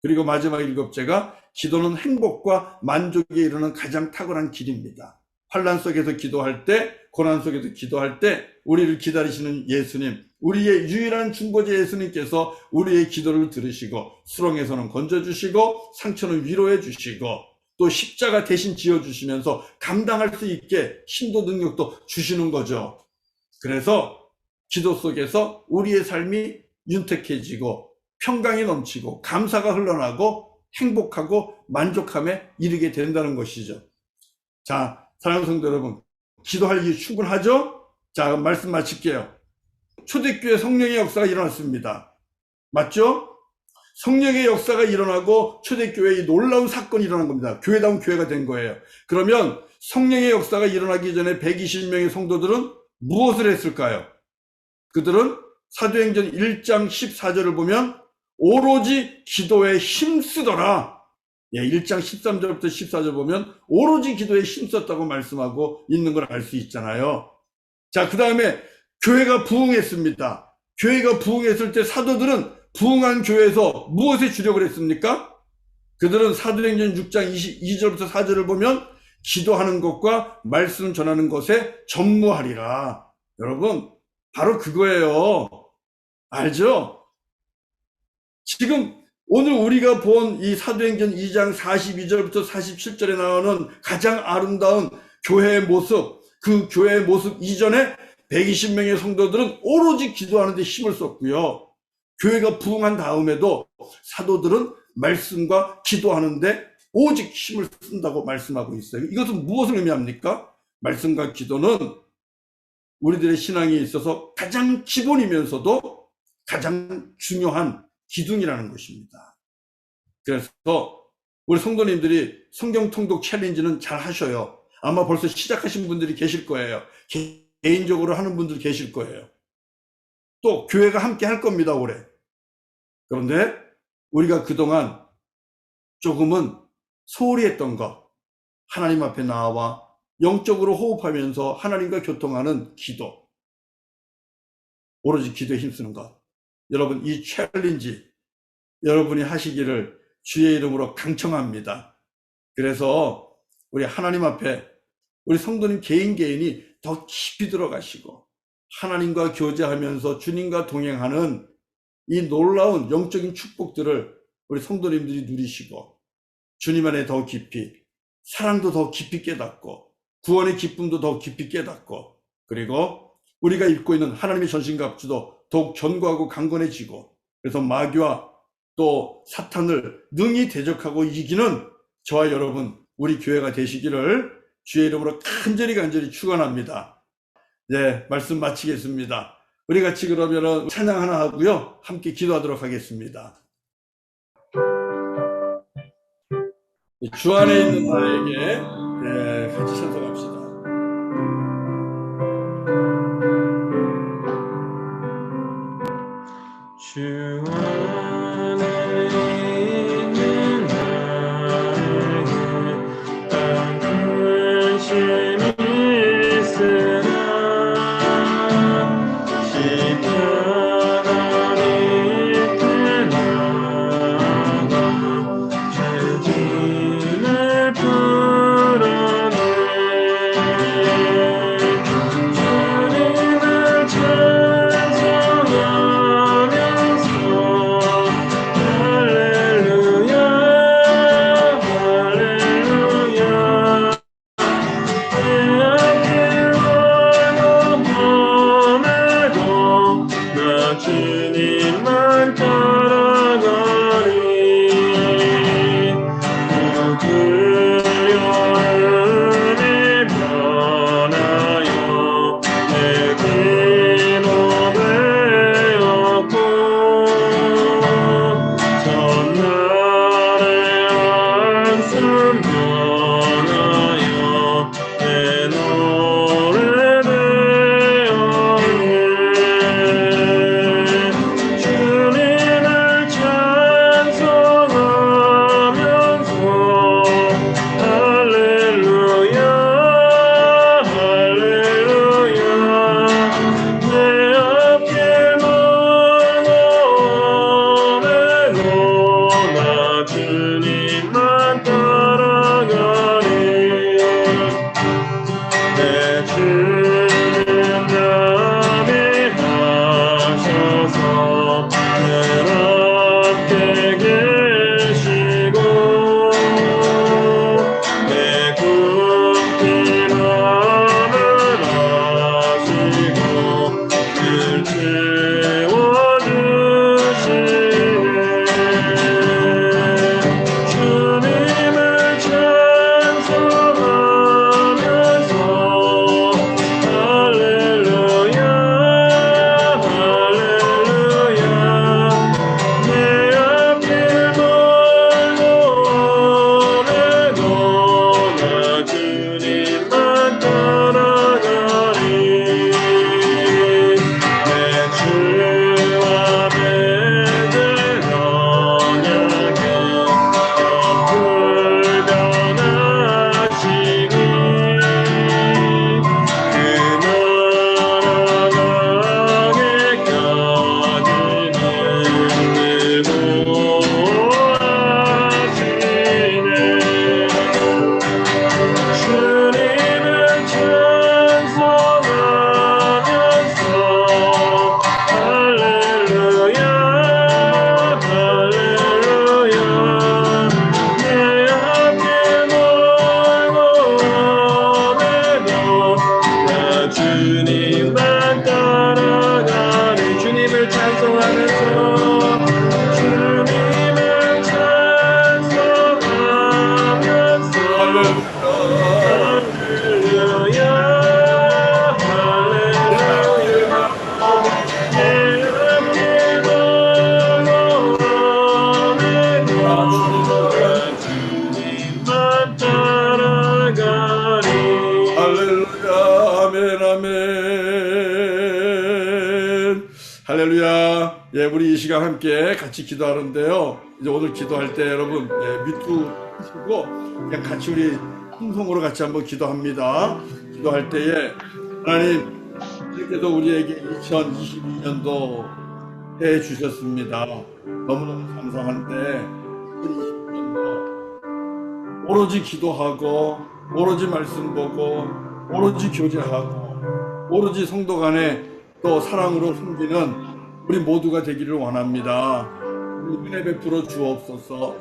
그리고 마지막 일곱째가 기도는 행복과 만족에 이르는 가장 탁월한 길입니다. 환난 속에서 기도할 때, 고난 속에서 기도할 때 우리를 기다리시는 예수님, 우리의 유일한 중보자 예수님께서 우리의 기도를 들으시고 수렁에서는 건져주시고 상처는 위로해 주시고 또 십자가 대신 지어주시면서 감당할 수 있게 힘도 능력도 주시는 거죠. 그래서 기도 속에서 우리의 삶이 윤택해지고 평강이 넘치고 감사가 흘러나고 행복하고 만족함에 이르게 된다는 것이죠. 자, 사랑하는 성도 여러분, 기도할 이유 충분하죠? 자, 말씀 마칠게요. 초대교회 성령의 역사가 일어났습니다. 맞죠? 성령의 역사가 일어나고 초대교회에 놀라운 사건이 일어난 겁니다. 교회다운 교회가 된 거예요. 그러면 성령의 역사가 일어나기 전에 120명의 성도들은 무엇을 했을까요? 그들은 사도행전 1장 14절을 보면 오로지 기도에 힘쓰더라. 1장 13절부터 14절 보면 오로지 기도에 힘썼다고 말씀하고 있는 걸 알 수 있잖아요. 자, 그 다음에 교회가 부흥했습니다. 교회가 부흥했을 때 사도들은 부흥한 교회에서 무엇에 주력을 했습니까? 그들은 사도행전 6장 22절부터 4절을 보면 기도하는 것과 말씀 전하는 것에 전무하리라. 여러분, 바로 그거예요. 알죠? 지금 오늘 우리가 본 이 사도행전 2장 42절부터 47절에 나오는 가장 아름다운 교회의 모습, 그 교회의 모습 이전에 120명의 성도들은 오로지 기도하는 데 힘을 썼고요. 교회가 부흥한 다음에도 사도들은 말씀과 기도하는데 오직 힘을 쓴다고 말씀하고 있어요. 이것은 무엇을 의미합니까? 말씀과 기도는 우리들의 신앙에 있어서 가장 기본이면서도 가장 중요한 기둥이라는 것입니다. 그래서 우리 성도님들이 성경 통독 챌린지는 잘 하셔요. 아마 벌써 시작하신 분들이 계실 거예요. 개인적으로 하는 분들 계실 거예요. 또 교회가 함께 할 겁니다, 올해. 그런데 우리가 그동안 조금은 소홀히 했던 것, 하나님 앞에 나와 영적으로 호흡하면서 하나님과 교통하는 기도, 오로지 기도에 힘쓰는 것. 여러분, 이 챌린지 여러분이 하시기를 주의 이름으로 강청합니다. 그래서 우리 하나님 앞에 우리 성도님 개인이 더 깊이 들어가시고 하나님과 교제하면서 주님과 동행하는 이 놀라운 영적인 축복들을 우리 성도님들이 누리시고 주님 안에 더 깊이, 사랑도 더 깊이 깨닫고 구원의 기쁨도 더 깊이 깨닫고 그리고 우리가 입고 있는 하나님의 전신갑주도 더욱 견고하고 강건해지고 그래서 마귀와 또 사탄을 능히 대적하고 이기는 저와 여러분 우리 교회가 되시기를 주의 이름으로 간절히 축원합니다. 네, 말씀 마치겠습니다. 우리 같이 그러면은 찬양 하나 하고요. 함께 기도하도록 하겠습니다. 주 안에 있는 나에게 같이 찬송합시다. 주 안에 있는 나에게 안심이 있으나 시편하니 그나마 죄짐을 풀어내 주님을 찬송하면서 주님만 따라가리 두려움이 변하여 내 기쁨에 없고 전날의 안씀 변하여 내 노래 되었네 주님을 찬송하면서 할렐루야 할렐루야 내 앞길 멀어내도 나 주님만 따라가리 내 주님 자비하셔서 늘 함께 계시고 내 궁핍함을 아시고 늘 채워주시네 주님을 찬송하면서 할렐루야 할렐루야 내 앞길 멀어내도 나 주님만 따라가리 내 주와 맺은 언약은 불변하시니 그 나라 가기까지는 보호하시네 주님을 찬송하면서 할렐루야 할렐루야 내 앞길 멀어내도 나 주님만 따라가리 주님을 찬송하면서 주님을 찬송하면서 할렐루야 할렐루야 내 앞길 멀어내도 나 주님만 따라가리 할렐루야, 아멘, 아멘. 할렐루야. 예, 우리 이 시간 함께 같이 기도하는데요. 이제 오늘 기도할 때 여러분, 믿고 하시고, 그냥 같이 우리 통성으로 같이 한번 기도합니다. 기도할 때에, 하나님, 이렇게도 우리에게 2022년도 해 주셨습니다. 너무너무 감사한데, 2020년도 오로지 기도하고, 오로지 말씀 보고, 오로지 교제하고, 오로지 성도 간에 또 사랑으로 섬기는 우리 모두가 되기를 원합니다. 은혜 베풀어 주옵소서.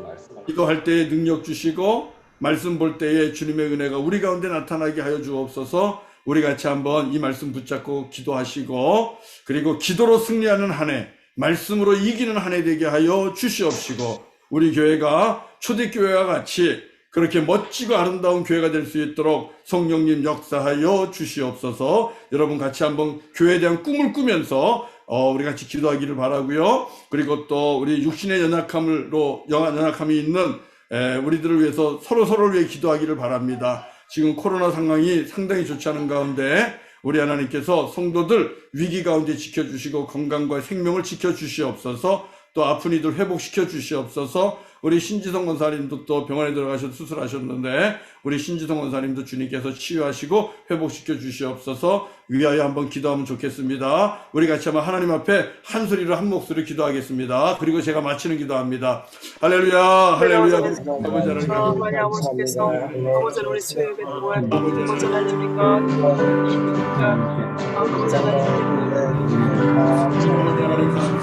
기도할 때에 능력 주시고 말씀 볼 때에 주님의 은혜가 우리 가운데 나타나게 하여 주옵소서. 우리 같이 한번 이 말씀 붙잡고 기도하시고 그리고 기도로 승리하는 한 해, 말씀으로 이기는 한 해 되게 하여 주시옵시고 우리 교회가 초대교회와 같이 그렇게 멋지고 아름다운 교회가 될 수 있도록 성령님 역사하여 주시옵소서. 여러분 같이 한번 교회에 대한 꿈을 꾸면서 우리 같이 기도하기를 바라고요. 그리고 또 우리 육신의 연약함이 있는 우리들을 위해서 서로를 위해 기도하기를 바랍니다. 지금 코로나 상황이 상당히 좋지 않은 가운데 우리 하나님께서 성도들 위기 가운데 지켜주시고 건강과 생명을 지켜주시옵소서. 또 아픈 이들 회복시켜 주시옵소서. 우리 신지성 권사님도 또 병원에 들어가셔서 수술하셨는데 우리 신지성 권사님도 주님께서 치유하시고 회복시켜 주시옵소서. 위하여 한번 기도하면 좋겠습니다. 우리 같이 한번 하나님 앞에 한 소리로 한 목소리로 기도하겠습니다. 그리고 제가 마치는 기도합니다. 할렐루야 할렐루야. 아버지 하나님 많이 아버지께서 아버지 우리 수요일에 모양 아버지 하나님과 아버지 하나님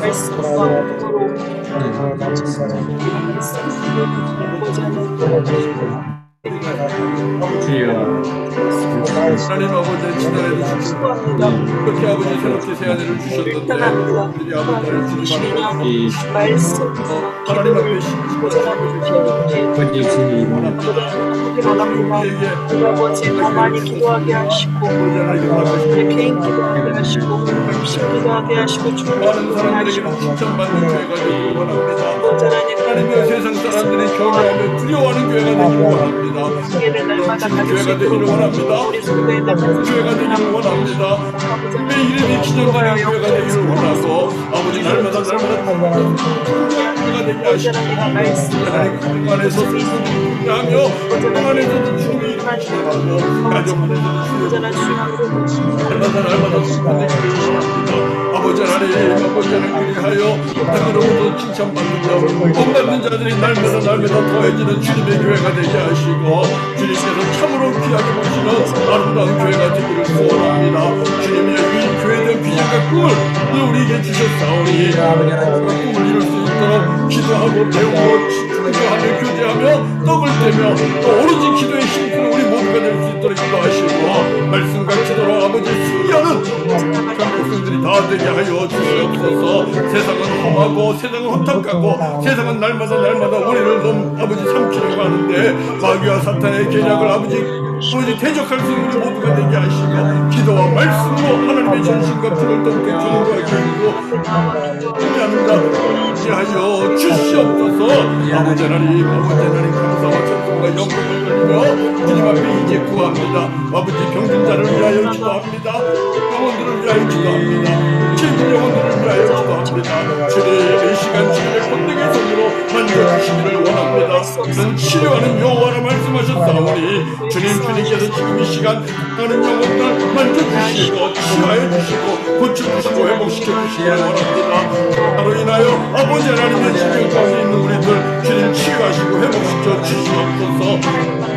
말씀과 도로 주여 하나님 아버지 지난해도 수고합니다. 그렇게 아버지 새롭게 새하늘을 주셨는데 일단합니다. 우리 아버지를 주님 주님의 앞에 말씀, 하나님 앞에 고전하는 주님께 원합니다. 우리 아버지 더 많이 기도하게 하시고 내 개인 기도하게 하시고 기도하게 하시고 많은 주님께 사람들에게 하시고 칭찬받는 교회가 되기를 원합니다. 하나님 하나님의 세상 사람들이 경외하며 두려워하는 교회가 되기를 원합니다. 기회를 날마다 가질 수 교회가 되기를 있도록 원합니다. 우리 성도의 날마다 교회가 되기를 원합니다. 내 이름이 기념되는 교회가 되기를 원하고 아버지 날마다 교회가 되게 하시고 하나님 가정 안에서 하며 가정 안에서도 주님이 일하시고 가정 안에서도 날마다 축복되기를 원합니다. 아버지 하나님 아버지 하나님 그리하여 땅으로부터 칭찬받는다 본받는 자들이 날마다 더해지는 주님의 교회가 되게 하시고 주님께서 참으로 귀하게 보시는 아름다운 교회가 되기를 소원합니다. 주님의 이 교회된 비전과 꿈을 우리에게 주셨사오니 그 꿈을 이룰 수 있도록 기도하고 배우고 기도하며 교제하며 떡을 떼며 또 오로지 기도의 힘으로 우리 모두가 될 수 있도록 기도하시고 말씀과 기도로 아버지 승리하는 백성들이 다 되게 하여 주시옵소서. 세상은 험하고 세상은 혼탁하고 세상은 날마다 우리를 너무 아버지 삼키려고 하는데 마귀와 사탄의 계략을 아버지 대적할 수 있는 우리 모두가 되게 하시고 기도와 말씀으로 하나님의 전신과 불을 더욱더 견고하게 하시고 하나님 하여 주시옵소서. 아버지 하나님 감사와 찬송과 영광을 돌리며 주님 앞에 이제 구합니다. 아버지 병든 자를 위하여 기도합니다. 영혼들을 위하여 기도합니다. 죄진 영혼들을 위하여 기도합니다. 주님 이 시간 주님의 권능의 손으로 만져주시기를 원합니다. 는 치료하는 여호와라 말씀하셨사오니 주님께서 지금 이 시간 하는 영혼들 만져주시고 치유하여 주시고 고쳐주시고 회복시켜주시기를 원합니다. 바로 인하여 아버지 하나님의 질병 가운데 있는 우리들 주님 치유하시고 회복시켜 주시옵소서.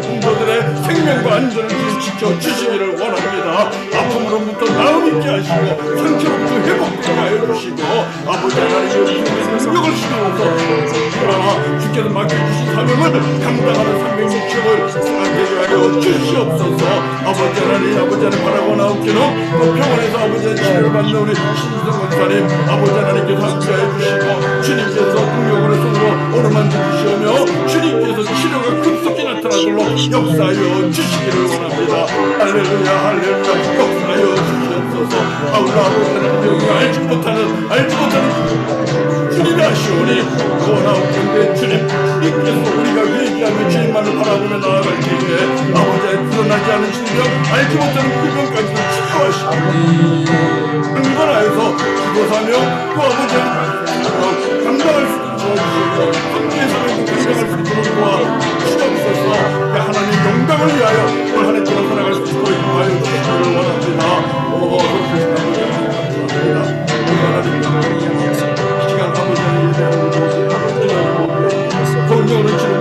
성도들의 생명과 안전을 주님 지켜주시기를 원합니다. 아픔으로부터 나음 있게 하시고 상처로부터 회복되게 하여 주시고 아버지 하나님의 능력을 주시옵소서. 그러나 주께서 맡겨주신 사명을 감당하는 360을 되게 하여 주시옵소서. 아버지 하나님 바라고 나옵기는 또 병원에서 아버지의 치료를 받는 우리 신성 권사님 아버지 하나님께서 함께하여 주시고 주님께서 능력으로 손으로 오르만져 주시오며 주님께서 치료가 급속히 나타나도록 역사하여 주시기를 원합니다. 할렐루야 역사하여 주시옵소서. 아버지 우리가 알지 못하는 주님이 하시오니 원하옵건대 주님께서 우리가 회개하며 주님만을 바라보며 나아갈 때에 아버지의 드러나지 않은 신병 알지 못하는 불병까지도 치료하시고 강건하여서 기도사며 또 아버지의 감당할 수 있도록 도와주시고 함께 사랑도 감당할 수 있도록 도와주시옵소서. 하나님 영광을 위하여 올 한 해 동안 살아갈 수 있도록 인도하여 주시기를 원합니다. 오 그렇게 감사합니다. 이 시간 아버지의 예배하는 성령을 주는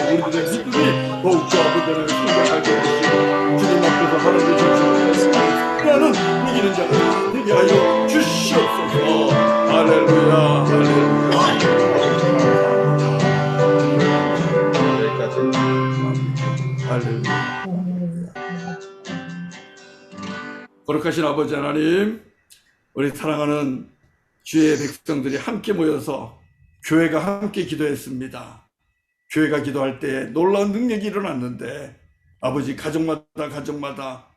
우리들의 믿음이 더욱더 아버지를 생각하게 해주시고 주님 앞에서 하나님의 정신을 하는 이기는 자가 되게 하여 주시옵소서. 할렐루야 할렐루야. 거룩하신 아버지 하나님, 우리 사랑하는 주의 백성들이 함께 모여서 교회가 함께 기도했습니다. 교회가 기도할 때 놀라운 능력이 일어났는데 아버지 가정마다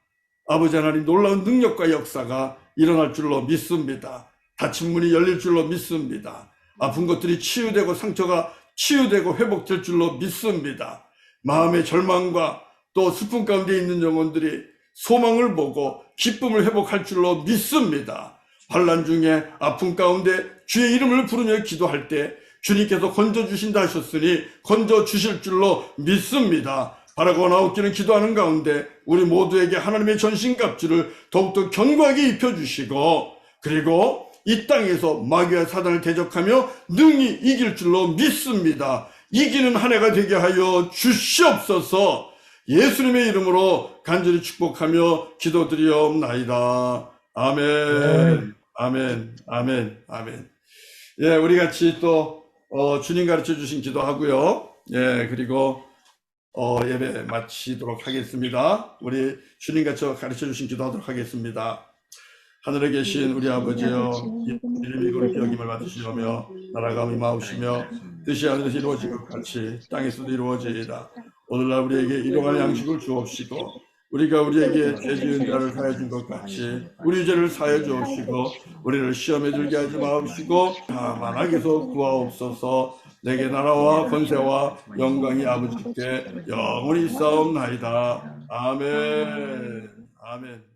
아버지 하나님 놀라운 능력과 역사가 일어날 줄로 믿습니다. 닫힌 문이 열릴 줄로 믿습니다. 아픈 것들이 치유되고 상처가 치유되고 회복될 줄로 믿습니다. 마음의 절망과 또 슬픔 가운데 있는 영혼들이 소망을 보고 기쁨을 회복할 줄로 믿습니다. 환난 중에 아픔 가운데 주의 이름을 부르며 기도할 때 주님께서 건져주신다 하셨으니 건져주실 줄로 믿습니다. 바라고 나옵기는 기도하는 가운데 우리 모두에게 하나님의 전신갑주를 더욱더 견고하게 입혀주시고 그리고 이 땅에서 마귀와 사단을 대적하며 능히 이길 줄로 믿습니다. 이기는 한 해가 되게 하여 주시옵소서. 예수님의 이름으로 간절히 축복하며 기도드리옵나이다. 아멘. 아멘. 아멘. 아멘. 예, 우리 같이 또 주님 가르쳐 주신 기도하고요. 예, 그리고 예배 마치도록 하겠습니다. 우리 주님께서 가르쳐 주신 기도하도록 하겠습니다. 하늘에 계신 우리 아버지여, 이름이 거룩히 여김을 받으시오며 나라가 임하옵시며 뜻이 하늘에서 이루어진 것 같이 땅에서도 이루어지이다. 오늘날 우리에게 일용할 양식을 주옵시고 우리가 우리에게 죄 지은 자를 사하여 준 것 같이 우리 죄를 사하여 주옵시고 우리를 시험에 들게 하지 마옵시고 다만 악에서 구하옵소서. 내게 나라와 권세와 영광이 아버지께 영원히 있사옵나이다. 아멘. 아멘.